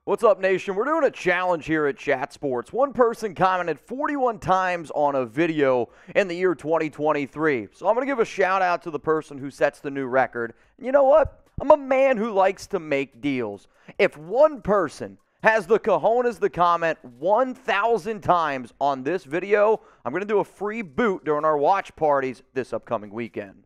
What's up, nation? We're doing a challenge here at Chat Sports. One person commented 41 times on a video in the year 2023. So I'm going to give a shout out to the person who sets the new record. And you know what? I'm a man who likes to make deals. If one person has the cojones to comment 1,000 times on this video, I'm going to do a free boot during our watch parties this upcoming weekend.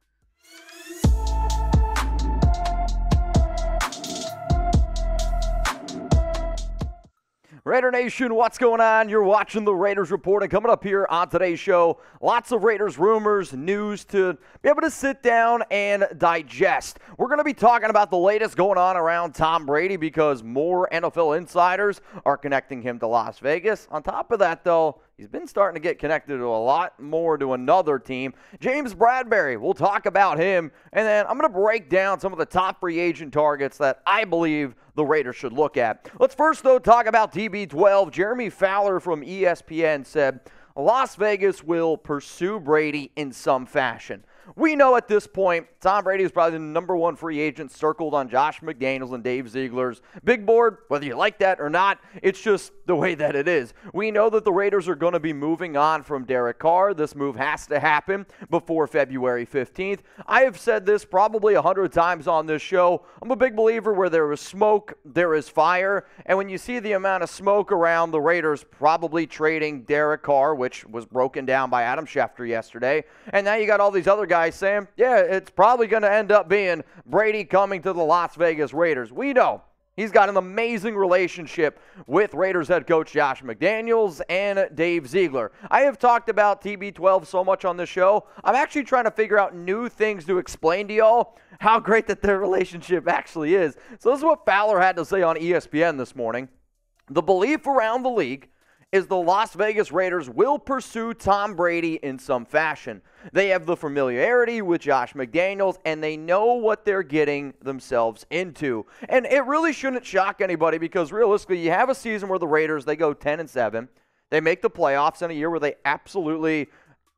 Raider Nation, what's going on? You're watching the Raiders Report, and coming up here on today's show, lots of Raiders rumors, news to be able to sit down and digest. We're going to be talking about the latest going on around Tom Brady because more NFL insiders are connecting him to Las Vegas. On top of that, though, he's been starting to get connected to a lot more to another team. James Bradberry, we'll talk about him. And then I'm going to break down some of the top free agent targets that I believe the Raiders should look at. Let's first, though, talk about TB12. Jeremy Fowler from ESPN said, Las Vegas will pursue Brady in some fashion. We know at this point, Tom Brady is probably the number one free agent circled on Josh McDaniels and Dave Ziegler's big board. Whether you like that or not, it's just the way that it is. We know that the Raiders are going to be moving on from Derek Carr. This move has to happen before February 15th. I have said this probably 100 times on this show. I'm a big believer where there is smoke, there is fire. And when you see the amount of smoke around the Raiders probably trading Derek Carr, which was broken down by Adam Schefter yesterday, and now you got all these other guys saying, yeah, it's probably going to end up being Brady coming to the Las Vegas Raiders. We know he's got an amazing relationship with Raiders head coach Josh McDaniels and Dave Ziegler. I have talked about TB12 so much on this show, I'm actually trying to figure out new things to explain to y'all how great that their relationship actually is. So this is what Fowler had to say on ESPN this morning. The belief around the league is the Las Vegas Raiders will pursue Tom Brady in some fashion. They have the familiarity with Josh McDaniels, and they know what they're getting themselves into. And it really shouldn't shock anybody because realistically, you have a season where the Raiders, they go 10-7. They make the playoffs in a year where they absolutely,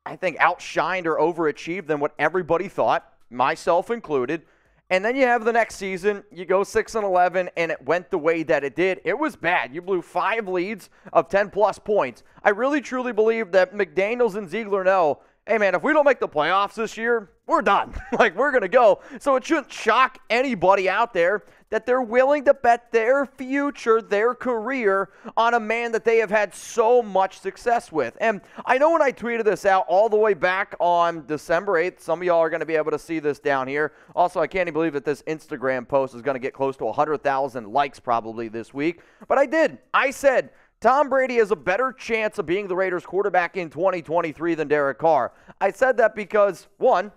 I think, outshined or overachieved than what everybody thought, myself included. And then you have the next season, you go 6-11, and it went the way that it did. It was bad. You blew 5 leads of 10-plus points. I really, truly believe that McDaniels and Ziegler know, hey, man, if we don't make the playoffs this year, we're done. We're going to go. So it shouldn't shock anybody out there that they're willing to bet their future, their career, on a man that they have had so much success with. And I know when I tweeted this out all the way back on December 8th, some of y'all are going to be able to see this down here. Also, I can't even believe that this Instagram post is going to get close to 100,000 likes probably this week. But I did. I said, Tom Brady has a better chance of being the Raiders quarterback in 2023 than Derek Carr. I said that because, 1,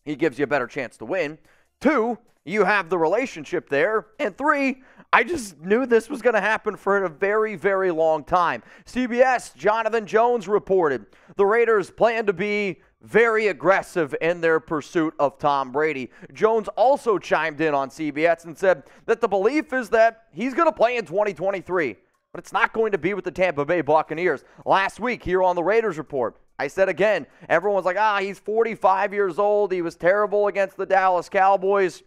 he gives you a better chance to win. 2, you have the relationship there. And 3, I just knew this was going to happen for a very, very long time. CBS, Jonathan Jones reported the Raiders plan to be very aggressive in their pursuit of Tom Brady. Jones also chimed in on CBS and said that the belief is that he's going to play in 2023. But it's not going to be with the Tampa Bay Buccaneers. Last week here on the Raiders Report, I said again, everyone's like, he's 45 years old. He was terrible against the Dallas Cowboys.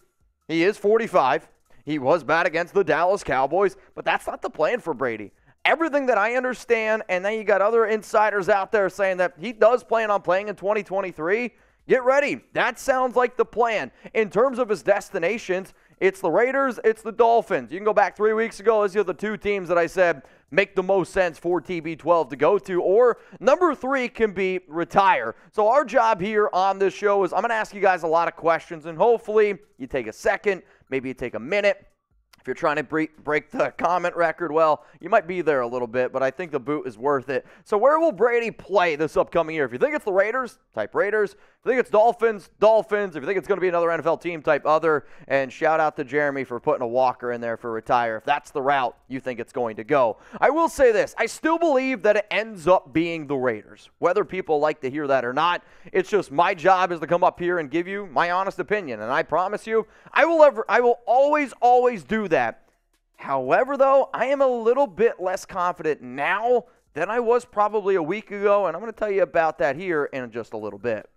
He is 45. He was bad against the Dallas Cowboys, but that's not the plan for Brady. Everything that I understand, and then you got other insiders out there saying that he does plan on playing in 2023. Get ready. That sounds like the plan. In terms of his destinations, it's the Raiders, it's the Dolphins. You can go back 3 weeks ago. These are the 2 teams that I said make the most sense for TB12 to go to. Or number 3 can be retire. So our job here on this show is I'm going to ask you guys a lot of questions, and hopefully you take a second, maybe you take a minute. If you're trying to break the comment record, well, you might be there a little bit, but I think the boot is worth it. So where will Brady play this upcoming year? If you think it's the Raiders, type Raiders. If you think it's Dolphins, Dolphins. If you think it's going to be another NFL team, type other. And shout out to Jeremy for putting a Walker in there for retire, if that's the route you think it's going to go. I will say this. I still believe that it ends up being the Raiders. Whether people like to hear that or not, it's just my job is to come up here and give you my honest opinion. And I promise you, I will always do that. However, though, I am a little bit less confident now than I was probably a week ago, and I'm going to tell you about that here in just a little bit.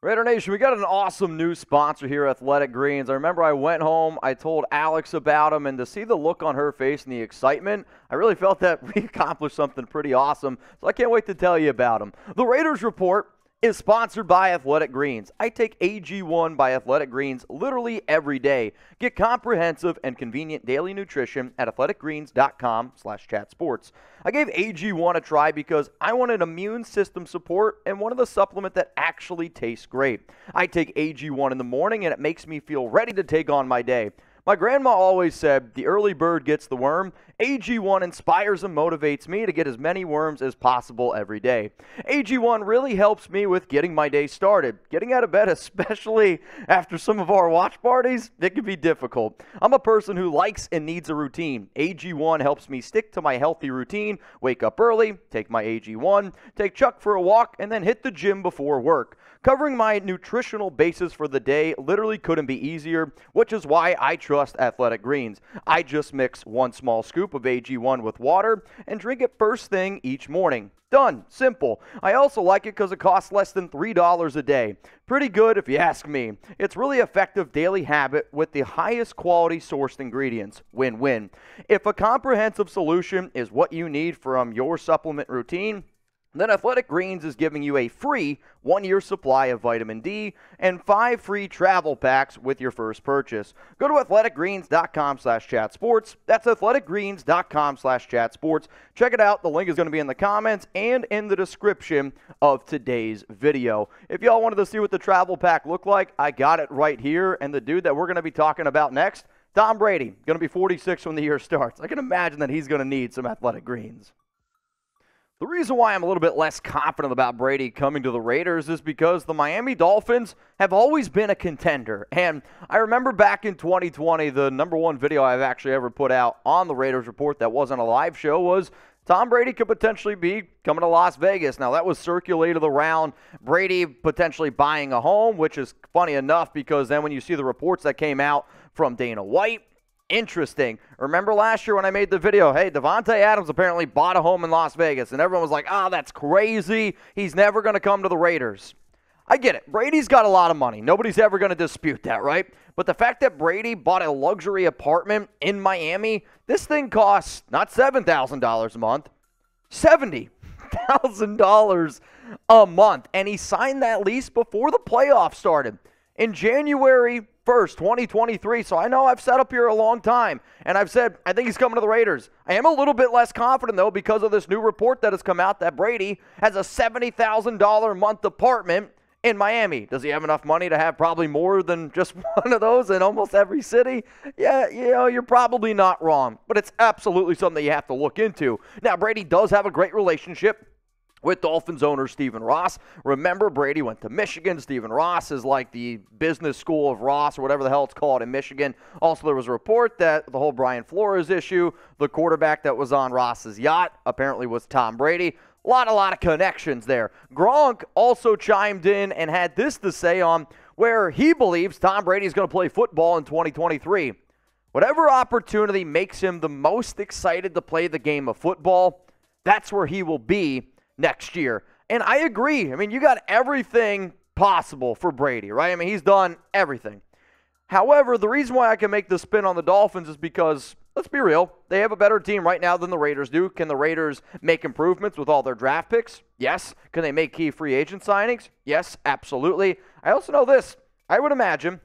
Raider Nation, we got an awesome new sponsor here, Athletic Greens. I remember I went home, I told Alex about them, and to see the look on her face and the excitement, I really felt that we accomplished something pretty awesome, so I can't wait to tell you about them. The Raiders Report is sponsored by Athletic Greens. I take AG1 by Athletic Greens literally every day. Get comprehensive and convenient daily nutrition at athleticgreens.com/chatsports. I gave AG1 a try because I wanted immune system support and wanted a supplement that actually tastes great. I take AG1 in the morning and it makes me feel ready to take on my day. My grandma always said, the early bird gets the worm. AG1 inspires and motivates me to get as many worms as possible every day. AG1 really helps me with getting my day started. Getting out of bed, especially after some of our watch parties, it can be difficult. I'm a person who likes and needs a routine. AG1 helps me stick to my healthy routine, wake up early, take my AG1, take Chuck for a walk, and then hit the gym before work. Covering my nutritional basis for the day literally couldn't be easier, which is why I trust Athletic Greens. I just mix one small scoop of AG1 with water and drink it first thing each morning. Done. Simple. I also like it because it costs less than $3 a day. Pretty good if you ask me. It's really effective daily habit with the highest quality sourced ingredients. Win-win. If a comprehensive solution is what you need from your supplement routine, then Athletic Greens is giving you a free 1-year supply of vitamin D and 5 free travel packs with your first purchase. Go to athleticgreens.com/chatsports. That's athleticgreens.com/chatsports. Check it out. The link is going to be in the comments and in the description of today's video. If y'all wanted to see what the travel pack looked like, I got it right here. And the dude that we're going to be talking about next, Tom Brady, going to be 46 when the year starts. I can imagine that he's going to need some Athletic Greens. The reason why I'm a little bit less confident about Brady coming to the Raiders is because the Miami Dolphins have always been a contender. And I remember back in 2020, the #1 video I've actually ever put out on the Raiders Report that wasn't a live show was Tom Brady could potentially be coming to Las Vegas. Now, that was circulated around Brady potentially buying a home, which is funny enough because then when you see the reports that came out from Dana White, interesting. Remember last year when I made the video, hey, Davante Adams apparently bought a home in Las Vegas, and everyone was like, that's crazy. He's never going to come to the Raiders. I get it. Brady's got a lot of money. Nobody's ever going to dispute that, right? But the fact that Brady bought a luxury apartment in Miami, this thing costs not $7,000 a month, $70,000 a month. And he signed that lease before the playoffs started in January 1st, 2023. So I know I've sat up here a long time, and I've said I think he's coming to the Raiders. I am a little bit less confident, though, because of this new report that has come out that Brady has a $70,000 a month apartment in Miami. Does he have enough money to have probably more than just one of those in almost every city? Yeah, you're probably not wrong, but it's absolutely something that you have to look into. Now, Brady does have a great relationship with Dolphins owner Stephen Ross. Remember, Brady went to Michigan. Stephen Ross is like the business school of Ross or whatever the hell it's called in Michigan. Also, there was a report that the whole Brian Flores issue, the quarterback that was on Ross's yacht, apparently was Tom Brady. A lot of connections there. Gronk also chimed in and had this to say on where he believes Tom Brady is going to play football in 2023. Whatever opportunity makes him the most excited to play the game of football, that's where he will be next year. And I agree. I mean, you got everything possible for Brady, right? I mean, he's done everything. However, the reason why I can make the spin on the Dolphins is because, let's be real, they have a better team right now than the Raiders do. Can the Raiders make improvements with all their draft picks? Yes. Can they make key free agent signings? Yes, absolutely. I also know this. I would imagine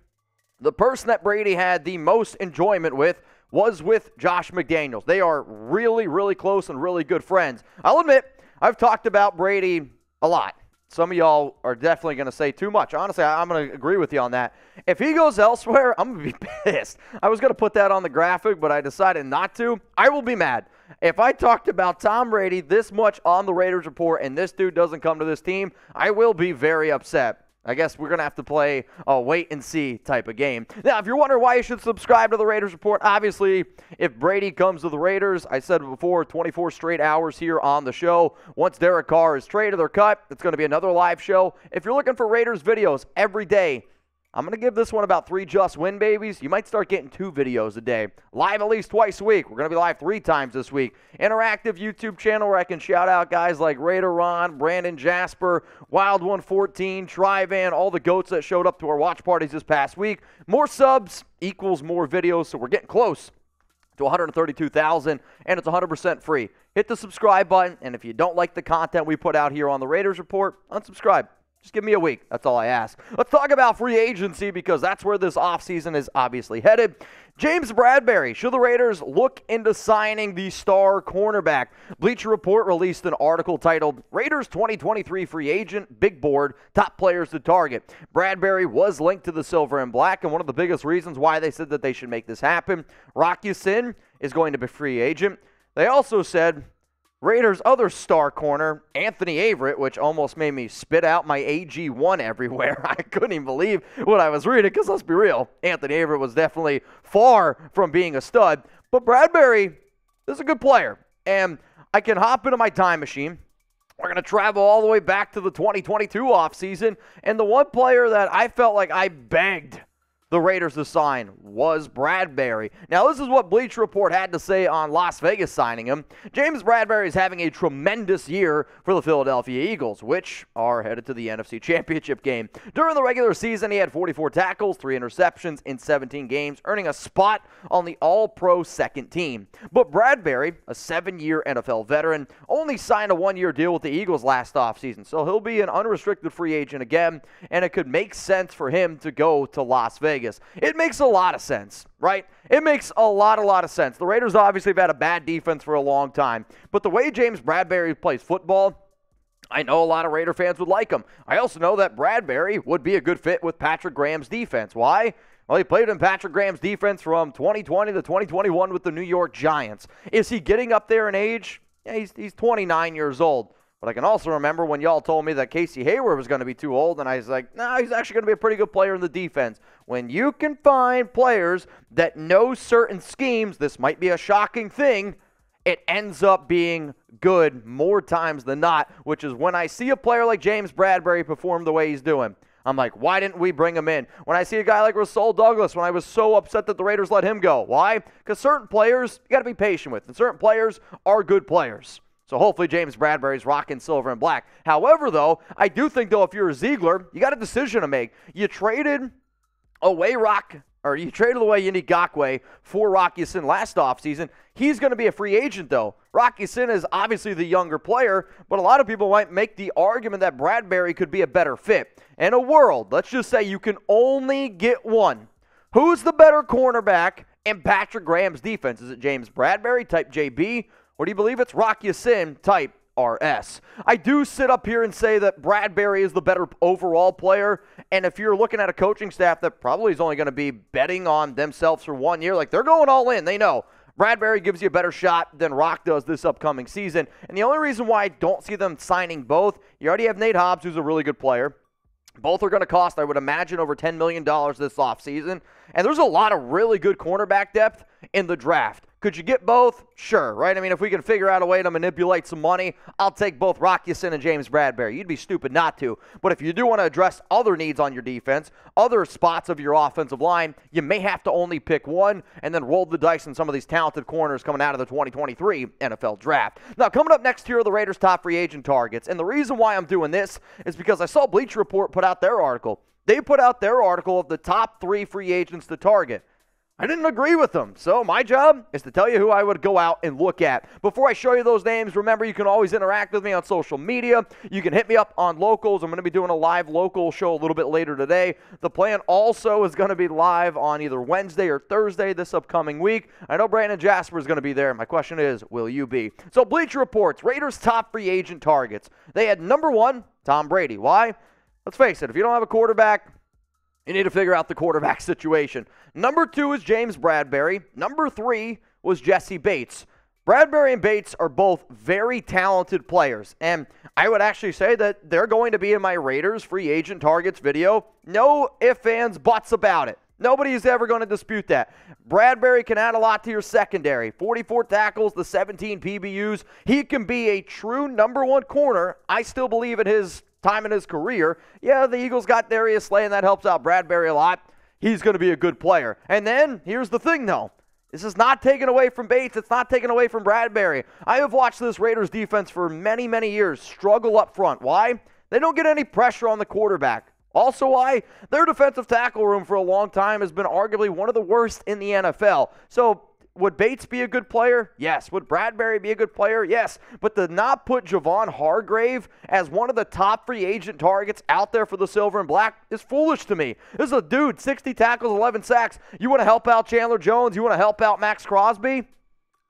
the person that Brady had the most enjoyment with was with Josh McDaniels. They are really, really close and really good friends. I'll admit, I've talked about Brady a lot. Some of y'all are definitely going to say too much. Honestly, I'm going to agree with you on that. If he goes elsewhere, I'm going to be pissed. I was going to put that on the graphic, but I decided not to. I will be mad. If I talked about Tom Brady this much on the Raiders Report and this dude doesn't come to this team, I will be very upset. I guess we're going to have to play a wait-and-see type of game. Now, if you're wondering why you should subscribe to the Raiders Report, obviously, if Brady comes to the Raiders, I said before, 24 straight hours here on the show. Once Derek Carr is traded or cut, it's going to be another live show. If you're looking for Raiders videos every day, I'm going to give this one about 3 just win babies. You might start getting 2 videos a day. Live at least twice a week. We're going to be live 3 times this week. Interactive YouTube channel where I can shout out guys like Raider Ron, Brandon Jasper, Wild 114, Trivan, all the goats that showed up to our watch parties this past week. More subs equals more videos, so we're getting close to 132,000, and it's 100% free. Hit the subscribe button, and if you don't like the content we put out here on the Raiders Report, unsubscribe. Just give me a week. That's all I ask. Let's talk about free agency because that's where this offseason is obviously headed. James Bradberry. Should the Raiders look into signing the star cornerback? Bleacher Report released an article titled Raiders 2023 Free Agent, Big Board, Top Players to Target. Bradberry was linked to the Silver and Black, and one of the biggest reasons why they said that they should make this happen. Rock Ya-Sin is going to be free agent. They also said Raiders' other star corner, Anthony Averett, which almost made me spit out my AG1 everywhere. I couldn't even believe what I was reading because let's be real, Anthony Averett was definitely far from being a stud. But Bradberry is a good player, and I can hop into my time machine. We're going to travel all the way back to the 2022 offseason, and the one player that I felt like I begged the Raiders to sign was Bradberry. Now, this is what Bleacher Report had to say on Las Vegas signing him. James Bradberry is having a tremendous year for the Philadelphia Eagles, which are headed to the NFC Championship game. During the regular season, he had 44 tackles, 3 interceptions in 17 games, earning a spot on the All-Pro second team. But Bradberry, a 7-year NFL veteran, only signed a 1-year deal with the Eagles last offseason, so he'll be an unrestricted free agent again, and it could make sense for him to go to Las Vegas. It makes a lot of sense, right? It makes a lot of sense. The Raiders obviously have had a bad defense for a long time, but the way James Bradberry plays football, I know a lot of Raider fans would like him. I also know that Bradberry would be a good fit with Patrick Graham's defense. Why? Well, he played in Patrick Graham's defense from 2020 to 2021 with the New York Giants. Is he getting up there in age? Yeah, he's 29 years old. But I can also remember when y'all told me that Casey Hayward was going to be too old, and I was like, nah, he's actually going to be a pretty good player in the defense. When you can find players that know certain schemes, this might be a shocking thing, it ends up being good more times than not, which is when I see a player like James Bradberry perform the way he's doing. I'm like, why didn't we bring him in? When I see a guy like Rasul Douglas, when I was so upset that the Raiders let him go. Why? Because certain players you got to be patient with, and certain players are good players. So hopefully James Bradberry's rocking silver and black. However, though, I do think, though, if you're a Ziegler, you got a decision to make. You traded away Yannick Ngakoue for Rock Ya-Sin last offseason. He's going to be a free agent, though. Rock Ya-Sin is obviously the younger player, but a lot of people might make the argument that Bradberry could be a better fit. In a world, let's just say you can only get one. Who's the better cornerback in Patrick Graham's defense? Is it James Bradberry, type JB? Or do you believe it's Rock Ya-Sin, type RS? I do sit up here and say that Bradberry is the better overall player, and if you're looking at a coaching staff that probably is only going to be betting on themselves for 1 year, like they're going all in, they know. Bradberry gives you a better shot than Rock does this upcoming season, and the only reason why I don't see them signing both, you already have Nate Hobbs, who's a really good player. Both are going to cost, I would imagine, over $10 million this offseason, and there's a lot of really good cornerback depth in the draft. Could you get both? Sure, right? I mean, if we can figure out a way to manipulate some money, I'll take both Rock Ya-Sin and James Bradberry. You'd be stupid not to. But if you do want to address other needs on your defense, other spots of your offensive line, you may have to only pick one and then roll the dice on some of these talented corners coming out of the 2023 NFL Draft. Now, coming up next here are the Raiders' top free agent targets. And the reason why I'm doing this is because I saw Bleacher Report put out their article. They put out their article of the top 3 free agents to target. I didn't agree with them, so my job is to tell you who I would go out and look at. Before I show you those names, remember you can always interact with me on social media. You can hit me up on locals. I'm going to be doing a live local show a little bit later today. The plan also is going to be live on either Wednesday or Thursday this upcoming week. I know Brandon Jasper is going to be there. My question is, will you be? So Bleacher Reports, Raiders' top free agent targets. They had number 1, Tom Brady. Why? Let's face it, if you don't have a quarterback, you need to figure out the quarterback situation. Number 2 is James Bradberry. Number 3 was Jessie Bates. Bradberry and Bates are both very talented players, and I would actually say that they're going to be in my Raiders free agent targets video. No ifs, ands, buts about it. Nobody's ever going to dispute that. Bradberry can add a lot to your secondary. 44 tackles, the 17 PBUs. He can be a true number 1 corner. I still believe in his time in his career. Yeah, the Eagles got Darius Slay, and that helps out Bradberry a lot. He's going to be a good player. And then, here's the thing, though. This is not taken away from Bates. It's not taken away from Bradberry. I have watched this Raiders defense for many, many years struggle up front. Why? They don't get any pressure on the quarterback. Also why? Their defensive tackle room for a long time has been arguably one of the worst in the NFL. So, would Bates be a good player? Yes. Would Bradberry be a good player? Yes. But to not put Javon Hargrave as one of the top free agent targets out there for the Silver and Black is foolish to me. This is a dude, 60 tackles, 11 sacks. You want to help out Chandler Jones? You want to help out Max Crosby?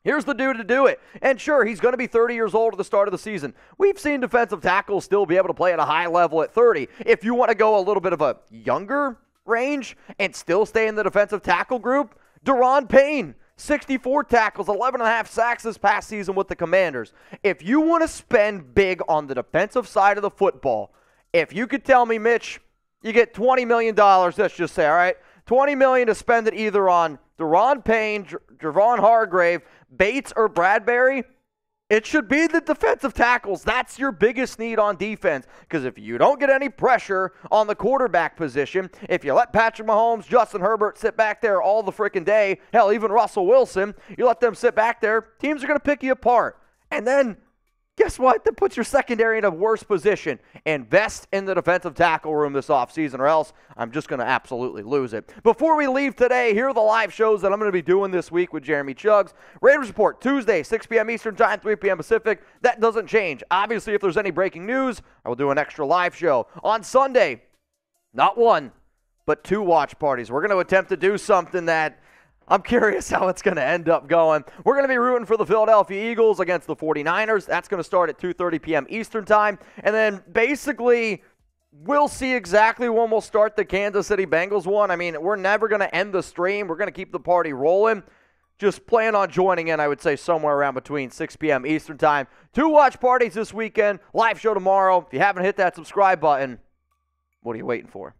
Here's the dude to do it. And sure, he's going to be 30 years old at the start of the season. We've seen defensive tackles still be able to play at a high level at 30. If you want to go a little bit of a younger range and still stay in the defensive tackle group, Daron Payne, 64 tackles, 11.5 sacks this past season with the Commanders. If you want to spend big on the defensive side of the football, if you could tell me, Mitch, you get $20 million, let's just say, all right? $20 million to spend it either on Daron Payne, Javon Hargrave, Bates, or Bradberry, it should be the defensive tackles. That's your biggest need on defense. Because if you don't get any pressure on the quarterback position, if you let Patrick Mahomes, Justin Herbert sit back there all the freaking day, hell, even Russell Wilson, you let them sit back there, teams are going to pick you apart. And then, guess what? That puts your secondary in a worse position. Invest in the defensive tackle room this offseason, or else I'm just going to absolutely lose it. Before we leave today, here are the live shows that I'm going to be doing this week with Jeremy Chuggs. Raiders Report, Tuesday, 6 p.m. Eastern Time, 3 p.m. Pacific. That doesn't change. Obviously, if there's any breaking news, I will do an extra live show. On Sunday, not one, but 2 watch parties. We're going to attempt to do something that I'm curious how it's going to end up going. We're going to be rooting for the Philadelphia Eagles against the 49ers. That's going to start at 2:30 p.m. Eastern Time. And then basically, we'll see exactly when we'll start the Kansas City Bengals one. I mean, we're never going to end the stream. We're going to keep the party rolling. Just plan on joining in, I would say, somewhere around between 6 p.m. Eastern Time. 2 watch parties this weekend. Live show tomorrow. If you haven't hit that subscribe button, what are you waiting for?